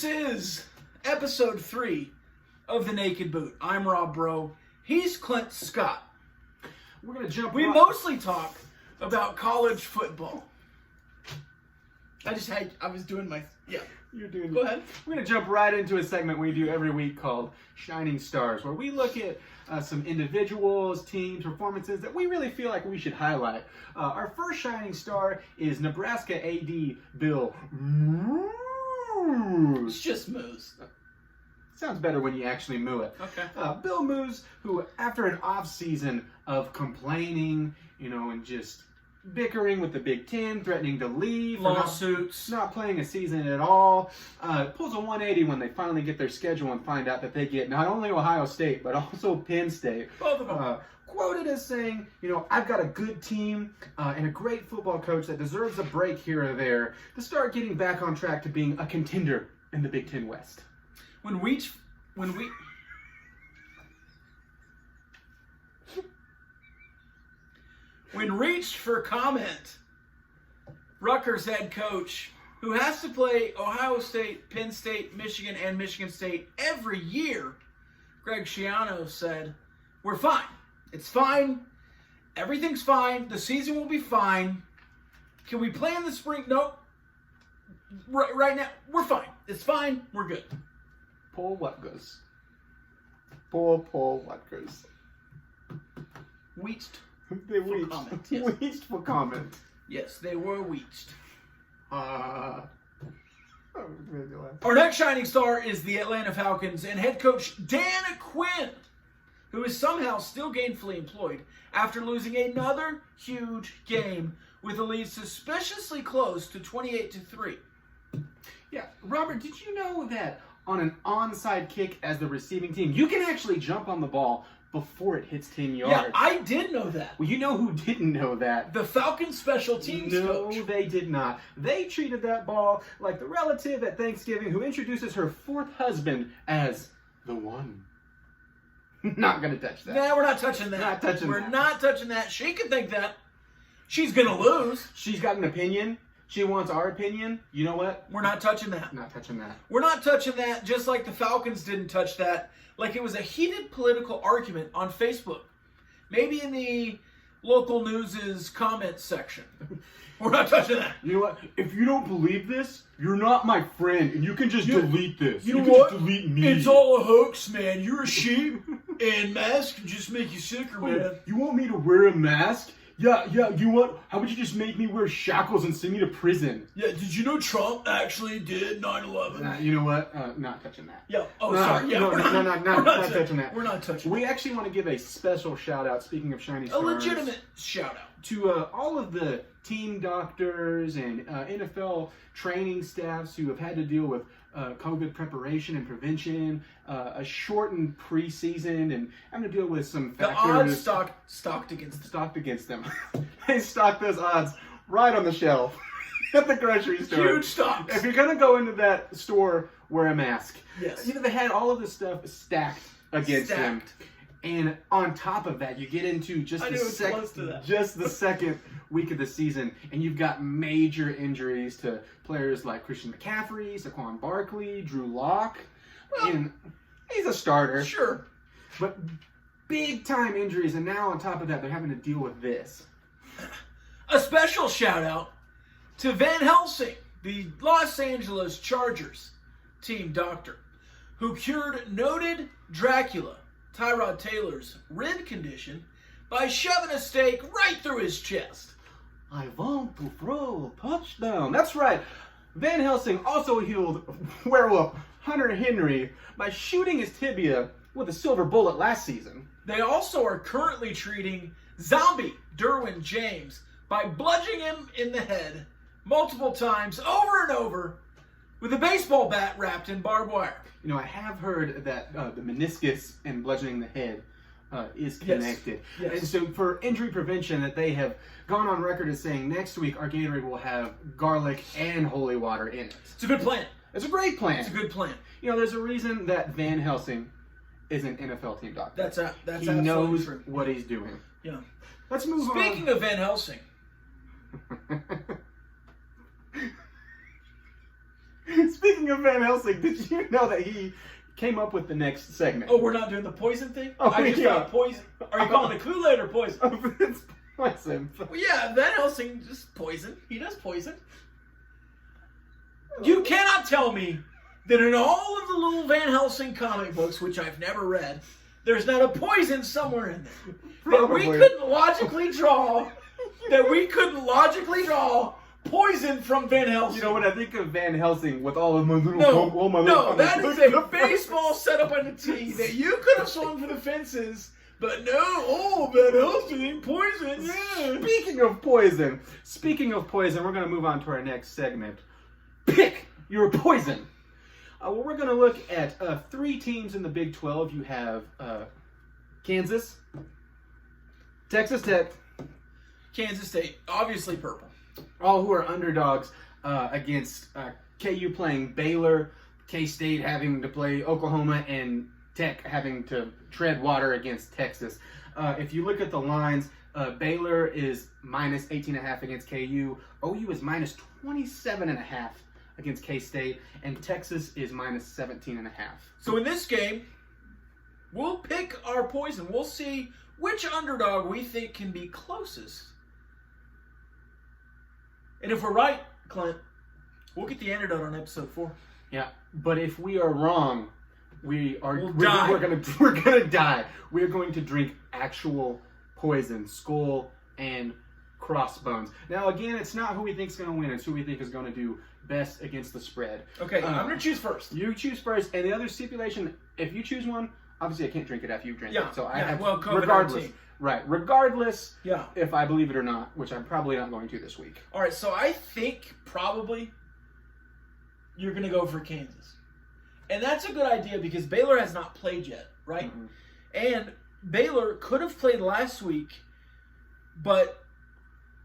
This is episode 3 of The Naked Boot. I'm Rob Bro. He's Clint Scott. We're going to jump We mostly talk about college football. I was doing my... Yeah. You're doing. Go ahead. We're going to jump right into a segment we do every week called Shining Stars, where we look at some individuals, teams, performances that we really feel like we should highlight. Our first Shining Star is Nebraska AD Bill Moos. It's just Moose. Sounds better when you actually moo it. Okay. Bill Moos, who after an off season of complaining, and just bickering with the Big Ten, threatening to leave, Lawsuits. not playing a season at all, pulls a 180 when they finally get their schedule and find out that they get not only Ohio State, but also Penn State. Both of them. Quoted as saying, I've got a good team and a great football coach that deserves a break here or there to start getting back on track to being a contender in the Big Ten West. When reached for comment, Rutgers head coach, who has to play Ohio State, Penn State, Michigan, and Michigan State every year, Greg Schiano said, "We're fine. It's fine. Everything's fine. The season will be fine. Can we play in the spring? Nope. Right now, we're fine. It's fine. We're good." Poor Rutgers. Poor Rutgers. Weeched. They For reached. comment, yes. Reached for comment. Yes, they were weeched. Oh, Our next shining star is the Atlanta Falcons and head coach Dan Quinn, who is somehow still gainfully employed after losing another huge game with a lead suspiciously close to 28-3. Yeah, Robert, did you know that on an onside kick as the receiving team, you can actually jump on the ball before it hits 10 yards? Yeah, I did know that. Well, you know who didn't know that? The Falcons special teams coach. No, they did not. They treated that ball like the relative at Thanksgiving who introduces her fourth husband as the one. Not going to touch that. Nah, we're not touching that. Not touching we're that. not touching that. She can think that. She's going to lose. She's got an opinion. She wants our opinion. You know what? We're not touching that. Not touching that. We're not touching that, just like the Falcons didn't touch that, like it was a heated political argument on Facebook. Maybe in the local news's comments section. We're not touching that. You know what? If you don't believe this, you're not my friend, and you can just delete this. You know can what? Just delete me. It's all a hoax, man. You're a sheep, and masks can just make you sicker, man. You want me to wear a mask? Yeah, you want? How about you just make me wear shackles and send me to prison? Yeah, did you know Trump actually did 9/11? You know what? Not touching that. Yeah, No, sorry. Yeah, no, we're no, not touching that. We're not touching We actually want to give a special shout out, speaking of Shining a Stars. legitimate shout out. To all of the team doctors and NFL training staffs who have had to deal with COVID preparation and prevention, a shortened preseason, and having to deal with some The factors. odds stocked against them. Stocked against them. They stocked those odds right on the shelf at the grocery store. Huge stocks. If you're going to go into that store, wear a mask. Yes. They had all of this stuff stacked against them. Stacked. And on top of that, you get into just I the knew it was close to that. just the second week of the season, and you've got major injuries to players like Christian McCaffrey, Saquon Barkley, Drew Lock. And he's a starter. Sure. But big time injuries, and now on top of that, they're having to deal with this. A special shout out to Van Helsing, the Los Angeles Chargers team doctor, who cured noted Dracula, Tyrod Taylor's rib condition, by shoving a stake right through his chest. I want to throw a touchdown. That's right. Van Helsing also healed werewolf Hunter Henry by shooting his tibia with a silver bullet last season. They also are currently treating zombie Derwin James by bludgeoning him in the head multiple times over and over with a baseball bat wrapped in barbed wire. I have heard that the meniscus and bludgeoning the head is connected. Yes. And so for injury prevention, that they have gone on record as saying next week our Gatorade will have garlic and holy water in it. It's a good plan. It's a great plan. It's a good plan. There's a reason that Van Helsing is an NFL team doctor. That's he absolutely knows true. what he's doing. Yeah. Let's move on. Speaking of Van Helsing, Speaking Speaking of Van Helsing, did you know that he came up with the next segment? Oh, we're not doing the poison thing? Oh, I just yeah. thought poison. Are you calling it Kool-Aid or poison? It's poison. Well, yeah, Van Helsing just poison. He does poison. You cannot tell me that in all of the little Van Helsing comic books, which I've never read, there's not a poison somewhere in there. That we Probably. couldn't logically draw. Poison from Van Helsing. You know, when I think of Van Helsing with all of my little... No, that is a baseball setup on the tee that you could have swung for the fences, but no, Van Helsing, poison, yeah. Speaking of poison, we're going to move on to our next segment. Pick your poison. Well, we're going to look at 3 teams in the Big 12. You have Kansas, Texas Tech, Kansas State, obviously purple. all who are underdogs against KU playing Baylor, K-State having to play Oklahoma, and Tech having to tread water against Texas. If you look at the lines, Baylor is minus 18.5 against KU. OU is minus 27.5 against K-State, and Texas is minus 17.5. So in this game, we'll pick our poison. We'll see which underdog we think can be closest. And if we're right, Clint, we'll get the antidote on episode 4. Yeah, but if we are wrong, we're gonna die. We're going to drink actual poison, skull and crossbones. Now again, it's not who we think is going to win, it's who we think is going to do best against the spread. Okay, I'm going to choose first. You choose first, and the other stipulation, if you choose one, obviously I can't drink it after you drink it. So I have, COVID-19. regardless. Right, regardless, Yeah. if I believe it or not, which I'm probably not going to this week. All right, so I think probably you're going to go for Kansas. And that's a good idea because Baylor has not played yet, right? Mhm. And Baylor could have played last week, but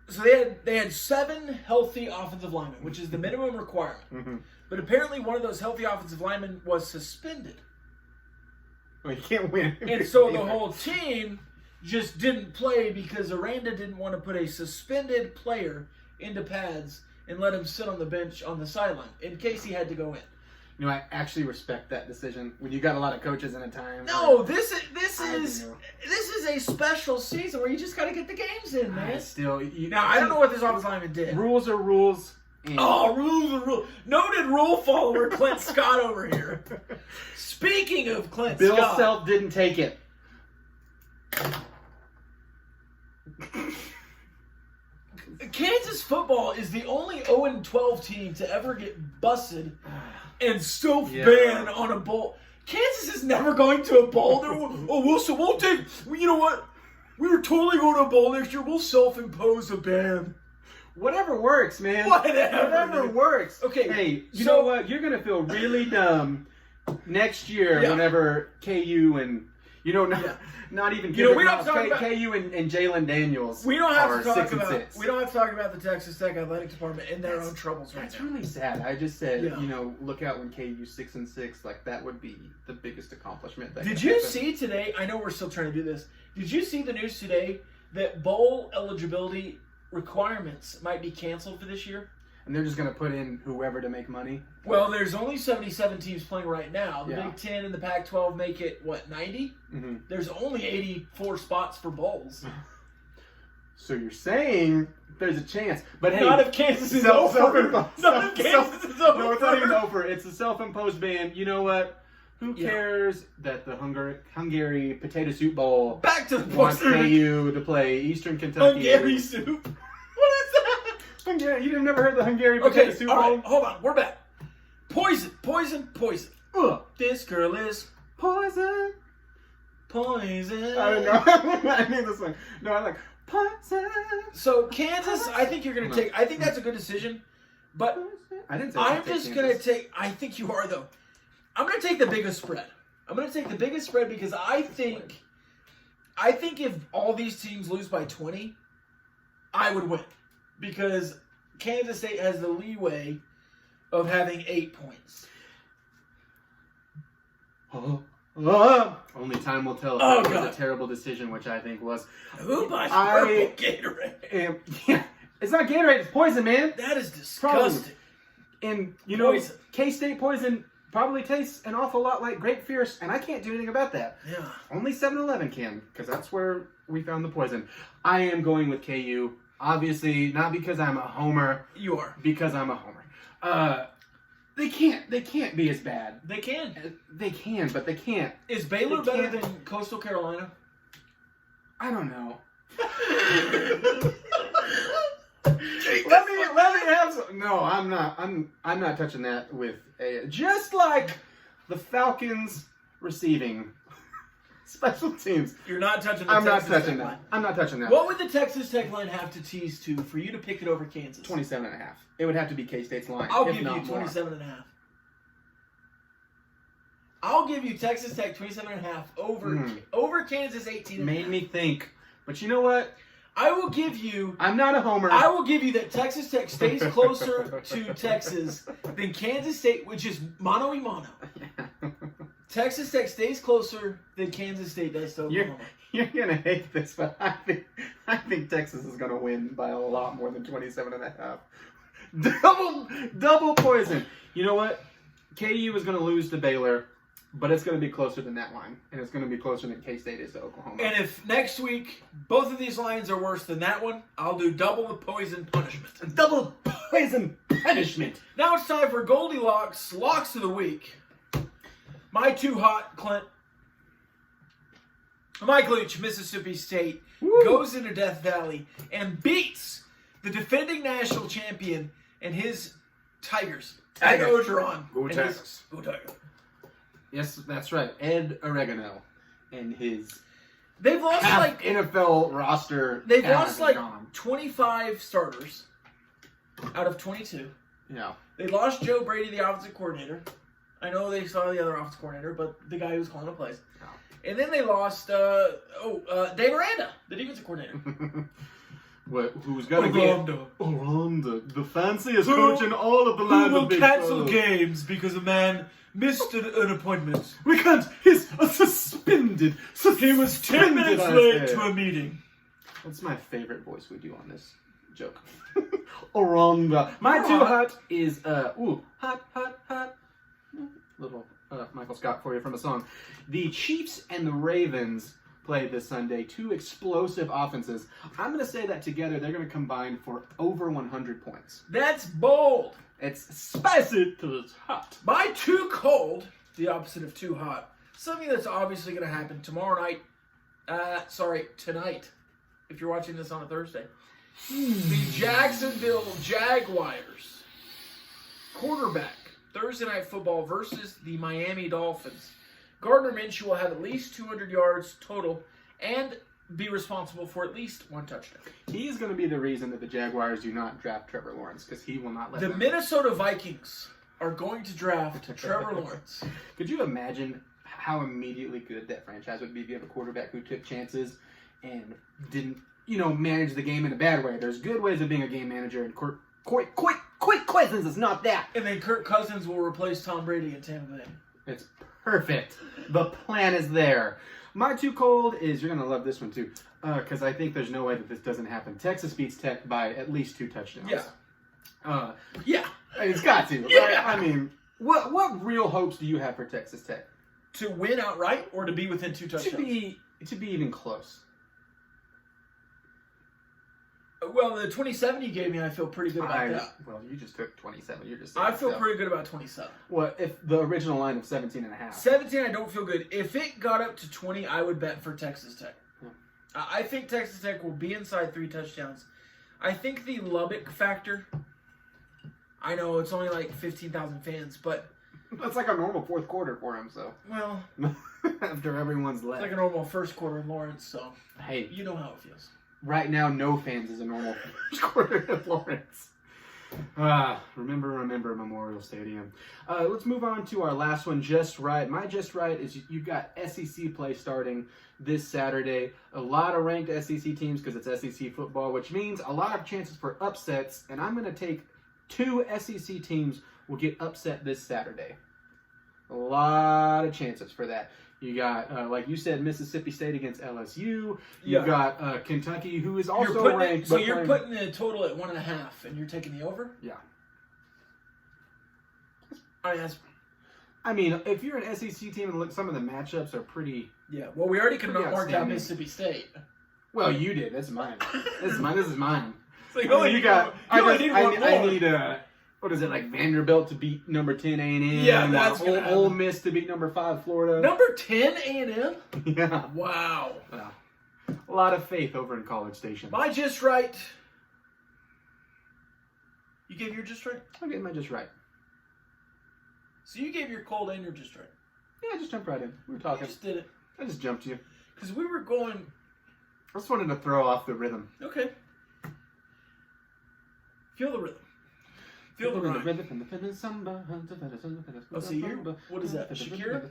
so they had 7 healthy offensive linemen, which is the minimum requirement. Mm-hmm. But apparently one of those healthy offensive linemen was suspended. Well, you can't win. And so the whole team just didn't play because Aranda didn't want to put a suspended player into pads and let him sit on the bench on the sideline in case he had to go in. You know, I actually respect that decision when you got a lot of coaches in a time. No, this is a special season where you just got to get the games in, man. Now I don't know what this offensive lineman did. Rules are rules. Rules are rules. Noted rule follower Clint Scott over here. Speaking of Clint Bill Scott, Self didn't take it. Kansas football is the only 0-12 team to ever get busted and still ban on a bowl. Kansas is never going to a bowl. We'll take. You know what? We were totally going to a bowl next year. We'll self-impose a ban. Whatever works, man. Whatever works. Okay. Hey, you know what? You're gonna feel really next year whenever KU and not even we don't have to talk about KU and Jalen Daniels. We don't have to talk 6 and about 6. We don't have to talk about the Texas Tech athletic department and their own troubles right That's now. really sad. I just said, look out when KU 6 and 6. Like that would be the biggest accomplishment. Did you see today? I know we're still trying to do this. Did you see the news today that bowl eligibility requirements might be canceled for this year? And they're just going to put in whoever to make money? Well, there's only 77 teams playing right now. The Yeah. Big Ten and the Pac-12 make it, 90? Mm-hmm. There's only 84 spots for bowls. So you're saying there's a chance. But hey, not if Kansas is over. Not if Kansas is over. No, it's not even over. It's a self-imposed ban. You know what? Who cares that the Hungary Potato Soup Bowl Back to the wants point. KU to play Eastern Kentucky? Hungary soup. What is that? Hungary. You've never heard the Hungary Okay, Potato Soup all Bowl? right, hold on. We're back. Poison. Ugh. This girl is Poison. poison. I don't know. I knew this one. No, I like poison. So Kansas, I think you're going to take. I think that's a good decision, but I didn't say I'm just going to take. I think you are though. I'm going to take the biggest spread. I'm going to take the biggest spread because I think if all these teams lose by 20, I would win because Kansas State has the leeway of having 8 points. Only time will tell if Oh, that was God. a terrible decision, which I think was. Who buys purple Gatorade? It's not Gatorade, it's poison, man. That is disgusting. And, you know, Poison. K-State poison probably tastes an awful lot like Grape Fierce, and I can't do anything about that. Yeah. Only 7-Eleven can, because that's where we found the poison. I am going with KU. Obviously, not because I'm a homer. You are. Because I'm a homer. They can't be as bad. They can. They can, but they can't. Is Baylor They better can't. than Coastal Carolina? I don't know. let me have some. No, I'm not. I'm not touching that with a. Just like the Falcons receiving special teams. You're not touching the I'm not Texas touching Tech that. line. I'm not touching that. What would the Texas Tech line have to tease to for you to pick it over Kansas? 27.5. It would have to be K-State's line. I'll if give not you more. 27.5. I'll give you Texas Tech 27.5 over Kansas 18. Made me think. But you know what? I will give you. I'm not a homer. I will give you that Texas Tech stays closer to Texas than Kansas State, which is mano y mano. Texas Tech stays closer than Kansas State does to Oklahoma. You're gonna hate this, but I think Texas is gonna win by a lot more than 27.5. Double poison. You know what? KU is gonna lose to Baylor, but it's gonna be closer than that line, and it's gonna be closer than K-State is to Oklahoma. And if next week both of these lines are worse than that one, I'll do double the poison punishment. Double poison punishment. Now it's time for Goldilocks Locks of the Week. My too hot, Clint. Mike Leach, Mississippi State, goes into Death Valley and beats the defending national champion and his Tigers. Ed Tigers. Orgeron. Go and Tigers. his- Go Tigers. Yes, that's right. Ed Oregano and his They've lost half like NFL roster. they've talent lost is like gone. 25 starters out of 22. Yeah. They lost Joe Brady, the offensive coordinator. I know they saw the other offensive coordinator, but the guy who was calling the plays. Yeah. And then they lost Dave Aranda, the defensive coordinator. Who's gonna get Aranda, the fanciest coach in all of the land of Big 12. games because a man missed an appointment. We can't. He's suspended. He was 10 minutes I late said. to a meeting. That's my favorite voice we do on this joke. Aranda. My too hot is hot. Little Michael Scott for you from a song. The Chiefs and the Ravens played this Sunday. Two explosive offenses. I'm going to say that together they're going to combine for over 100 points. That's bold. It's spicy because it's hot. My too cold, the opposite of too hot. Something that's obviously going to happen tomorrow night. Tonight. If you're watching this on a Thursday. The Jacksonville Jaguars quarterback Thursday Night Football versus the Miami Dolphins. Gardner Minshew will have at least 200 yards total and be responsible for at least one touchdown. He is going to be the reason that the Jaguars do not draft Trevor Lawrence because he will not let The them. Minnesota Vikings are going to draft Trevor Lawrence. Could you imagine how immediately good that franchise would be if you have a quarterback who took chances and didn't, manage the game in a bad way? There's good ways of being a game manager, and Quick Cousins is not that. And then Kirk Cousins will replace Tom Brady in Tampa Bay. It's perfect. The plan is there. My too cold is, you're going to love this one too, because I think there's no way that this doesn't happen. Texas beats Tech by at least 2 touchdowns. Yeah. It's got to. Yeah. Right? I mean, what real hopes do you have for Texas Tech? To win outright or to be within 2 touchdowns? To be even close. Well, the 27 you gave me, I feel pretty good about that. Well, you just took 27. You're just. I feel pretty good about 27. Well, if the original line of 17.5. 17, I don't feel good. If it got up to 20, I would bet for Texas Tech. Yeah. I think Texas Tech will be inside 3 touchdowns. I think the Lubbock factor, I know it's only like 15,000 fans, but... That's like a normal fourth quarter for him, so. Well... After everyone's It's left. like a normal first quarter in Lawrence, so... Hey. You know how it feels. Right now, no fans is a normal first quarter in Lawrence. Remember Memorial Stadium. Let's move on to our last one, Just Right. My Just Right is you've got SEC play starting this Saturday. A lot of ranked SEC teams because it's SEC football, which means a lot of chances for upsets. And I'm going to take 2 SEC teams will get upset this Saturday. A lot of chances for that. You got, like you said, Mississippi State against LSU. You've got Kentucky, who is also ranked. So you're putting the total at 1.5, and you're taking the over? Yeah. I mean, if you're an SEC team and look, some of the matchups are pretty. Yeah. Well, we already can Pretty mark out outstanding. Mississippi State. Well, you did. That's mine. This is mine. This is mine. So you I only mean, need one- I you only just- need I one need- I more. need what is it, like Vanderbilt to beat number 10 A&M? Yeah, that's gonna happen. Ole Miss to beat number 5 Florida. Number 10 A&M. Yeah. Wow. Wow. A lot of faith over in College Station. My just right. You gave your just right. Okay, am I just right? So you gave your cold and your just right. Yeah, just jump right in. We were You talking. just did it I just jumped you. because we were going. I just wanted to throw off the rhythm. Okay. Feel the rhythm. Feel the rhyme. Oh, so you? What is that? Shakira?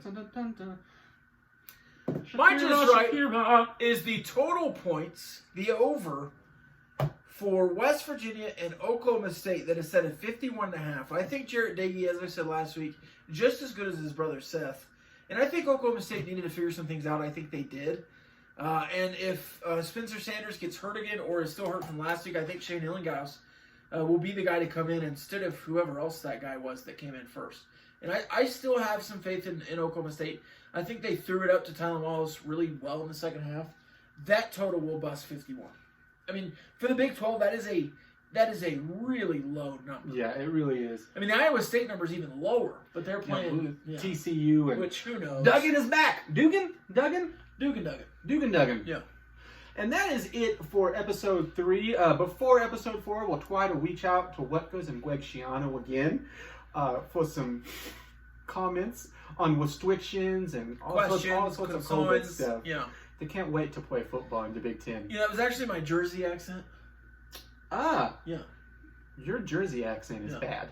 My just right is the total points, the over, for West Virginia and Oklahoma State that is set at 51.5. I think Jarrett Doege, as I said last week, just as good as his brother Seth. And I think Oklahoma State needed to figure some things out. I think they did. And if Spencer Sanders gets hurt again or is still hurt from last week, I think Shane Hillengaus will be the guy to come in instead of whoever else that guy was that came in first. And I still have some faith in Oklahoma State. I think they threw it up to Tylen Wallace really well in the second half. That total will bust 51. I mean, for the Big 12, that is a really low number. Yeah, it really is. I mean, the Iowa State number is even lower, but they're playing TCU and which who knows? Duggan is back. Duggan. Yeah. And that is it for episode 3. Before episode 4, we'll try to reach out to Wetgoes and Greg Schiano again for some comments on restrictions and all sorts of COVID concerns. stuff. Yeah. They can't wait to play football in the Big Ten. You know, it was actually my Jersey accent. Ah, Yeah. your Jersey accent is Yeah. bad.